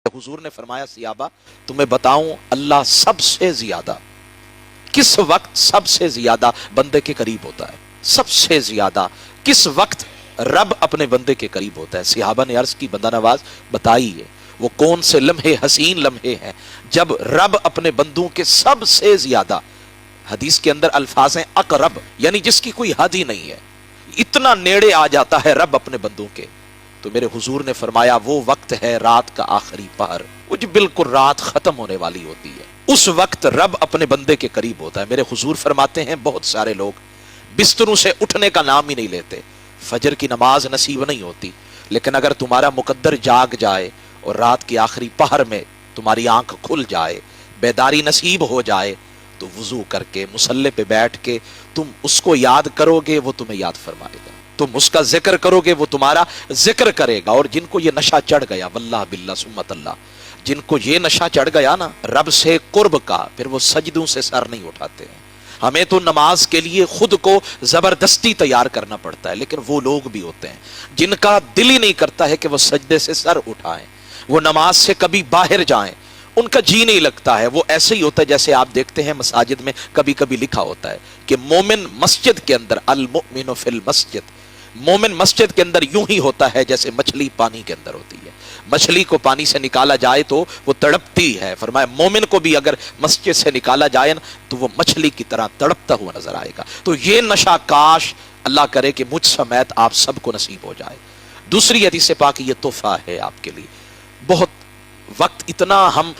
हुजूर ने फरमाया सियाबा तुम्हें बताऊं अल्लाह सबसे ज्यादा किस वक्त सबसे ज्यादा बंदे के करीब होता है। सबसे ज्यादा किस वक्त रब अपने बंदे के करीब होता है। सिहाबा ने अर्ज की बंदा नवाज बताइए वो कौन से लम्हे हसीन लम्हे हैं जब रब अपने बंदों के सबसे ज्यादा, हदीस के अंदर अल्फाज हैं अकरब, यानी जिसकी कोई हद ही नहीं है, इतना नेड़े आ जाता है रब अपने बंदों के। तो मेरे हुजूर ने फरमाया वो वक्त है रात का आखिरी पहर, वो जो बिल्कुल रात खत्म होने वाली होती है, उस वक्त रब अपने बंदे के करीब होता है। मेरे हुजूर फरमाते हैं बहुत सारे लोग बिस्तरों से उठने का नाम ही नहीं लेते, फजर की नमाज नसीब नहीं होती, लेकिन अगर तुम्हारा मुकद्दर जाग जाए और रात की आखिरी पहर में तुम्हारी आंख खुल जाए, बेदारी नसीब हो जाए, तो वुजू करके मुसल्ले पे बैठ के तुम उसको याद करोगे, वो तुम्हें याद फरमाएगा। तुम उसका जिक्र करोगे, वो तुम्हारा जिक्र करेगा। और जिनको ये नशा चढ़ गया, वल्लाह बिल्लाह सुम्मत अल्लाह, जिनको ये नशा चढ़ गया ना रब से कुर्ब का, फिर वो सजदों से सर नहीं उठाते हैं। हमें तो नमाज के लिए खुद को जबरदस्ती तैयार करना पड़ता है, लेकिन वो लोग भी होते हैं जिनका दिल ही नहीं करता है कि वो सजदे से सर उठाएं, वो नमाज से कभी बाहर जाएं, उनका जी नहीं लगता है। वो ऐसे ही होता है जैसे आप देखते हैं मसाजिद में कभी कभी लिखा होता है कि मोमिन मस्जिद के अंदर, अल मुमिनु फिल मस्जिद, मोमिन मस्जिद के अंदर यूं ही होता है जैसे मछली पानी के अंदर होती है। मछली को पानी से निकाला जाए तो वो तड़पती है, फरमाया मोमिन को भी अगर मस्जिद से निकाला जाए ना तो वो मछली की तरह तड़पता हुआ नजर आएगा। तो ये नशा काश अल्लाह करे कि मुझ समेत आप सबको नसीब हो जाए। दूसरी हदीस पाक ये तोहफा है आपके लिए। बहुत वक्त इतना हम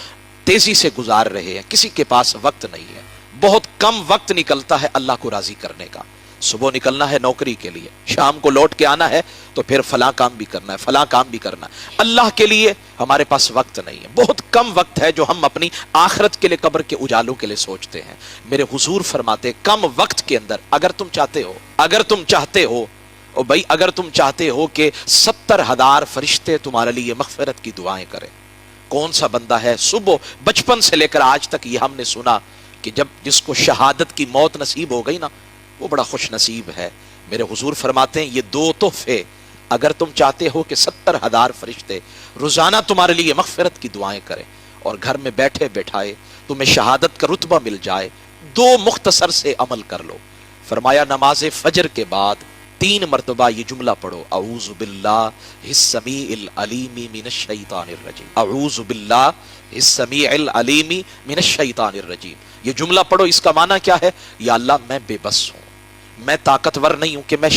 तेजी से गुजार रहे हैं, किसी के पास वक्त नहीं है, बहुत कम वक्त निकलता है अल्लाह को राजी करने का। सुबह निकलना है नौकरी के लिए, शाम को लौट के आना है, तो फिर फलां काम भी करना है, फलां काम भी करना है। अल्लाह के लिए हमारे पास वक्त नहीं है, बहुत कम वक्त है जो हम अपनी आखिरत के लिए, कब्र के उजालों के लिए सोचते हैं। मेरे हुजूर फरमाते कम वक्त के अंदर अगर तुम चाहते हो ओ भाई, अगर तुम चाहते हो कि 70,000 फरिश्ते तुम्हारे लिए मगफिरत की दुआएं करें। कौन सा बंदा है सुबह बचपन से लेकर आज तक ये हमने सुना कि जब जिसको शहादत की मौत नसीब हो गई ना वो बड़ा खुश नसीब है। मेरे हुजूर फरमाते हैं ये दो तोहफे अगर तुम चाहते हो कि 70,000 फरिश्ते रोजाना तुम्हारे लिए मगफिरत की दुआएं करें और घर में बैठे बैठाए तुम्हें शहादत का रुतबा मिल जाए, दो मुख्तसर से अमल कर लो। फरमाया नमाज फजर के बाद 3 मरतबा ये जुमला पढ़ो, अऊज़ु बिल्लाहिस समीइल अलीमी मिनश शैतानिर रजीम, अऊज़ु बिल्लाहिस समीइल अलीमी मिनश शैतानिर रजीम। ये जुमला पढ़ो, इसका माना क्या है? या अल्लाह मैं बेबस हूं, मैं ताकतवर नहीं हूं कि मैं